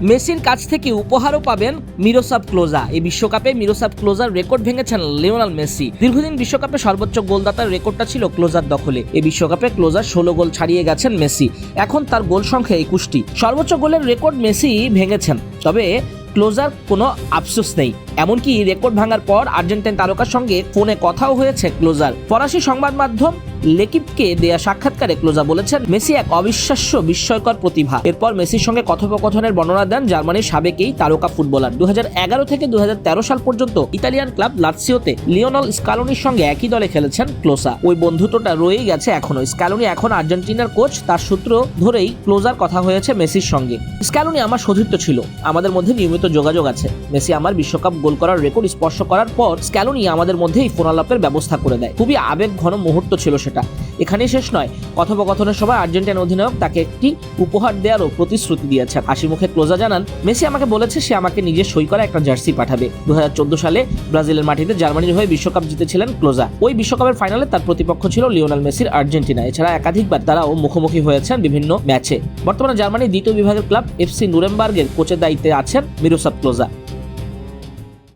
মেসির কাছ থেকে উপহারও পাবেন মিরোস্লাভ ক্লোজা। এই বিশ্বকাপে মিরোস্লাভ ক্লোজার রেকর্ড ভেঙেছেন লিওনেল মেসি। দীর্ঘদিন বিশ্বকাপে সর্বোচ্চ গোলদাতার রেকর্ডটা ছিল ক্লোজার দখলে। এই বিশ্বকাপে ক্লোজার 16 গোল ছাড়িয়ে গেছেন মেসি। এখন তার গোল সংখ্যা 21টি। সর্বোচ্চ গোলের রেকর্ড মেসি ভেঙেছেন, তবে ক্লোজার কোনো আফসোস নেই। এমনকি রেকর্ড ভাঙার পর আর্জেন্টাইন তারকার সঙ্গে ফোনে কথাও হয়েছে ক্লোজার। ফরাসি সংবাদ মাধ্যম লেকিপকে দেয়া সাক্ষাৎকারে ক্লোজা বলেছেন, মেসি এক অবিশ্বাস্য বিস্ময়কর প্রতিভা। এরপর মেসির সঙ্গে কথোপকথনের বর্ণনা দেন জার্মানির সাবেক এই তারকা ফুটবলার। 2011 থেকে 2013 সাল পর্যন্ত ইতালিয়ান ক্লাব লাৎসিওতে লিওনেল স্কালোনির সঙ্গে একই দলে খেলেছেন ক্লোজা। ওই বন্ধুত্বটা রয়েই গেছে এখনো। স্কালোনি এখন আর্জেন্টিনার কোচ, তার সূত্র ধরেই ক্লোজার কথা হয়েছে মেসির সঙ্গে। স্কালোনি আমার সতীর্থ ছিল, আমাদের মধ্যে নিয়মিত যোগাযোগ আছে। মেসি আমার বিশ্বকাপ গোল করার রেকর্ড স্পর্শ করার পর স্কালোনি আমাদের মধ্যে এই ফোনালাপের ব্যবস্থা করে দেয়। খুবই আবেগঘন মুহূর্ত ছিল সেটা। এখানেই শেষ নয়, কথোপকথনের সময় আর্জেন্টিনা অধিনায়ক তাকে একটি উপহার দেওয়ারও প্রতিশ্রুতি দিয়েছেন। হাসি মুখে ক্লোজা জানান, মেসি আমাকে বলেছে সে আমাকে নিজে সই করা একটা জার্সি পাঠাবে। 2014 সালে ব্রাজিলের মাটিতে জার্মানির হয়ে বিশ্বকাপ জিতেছিলেন ক্লোজা। ওই বিশ্বকাপের ফাইনালে তার প্রতিপক্ষ ছিল লিওনেল মেসির আর্জেন্টিনা। এছাড়া একাধিকবার তারাও মুখোমুখি হয়েছেন বিভিন্ন ম্যাচে। বর্তমানে জার্মানির দ্বিতীয় বিভাগের ক্লাব এফসি নুরেমবার্গের কোচের দায়িত্বে আছেন মিরোস্লাভ ক্লোজা।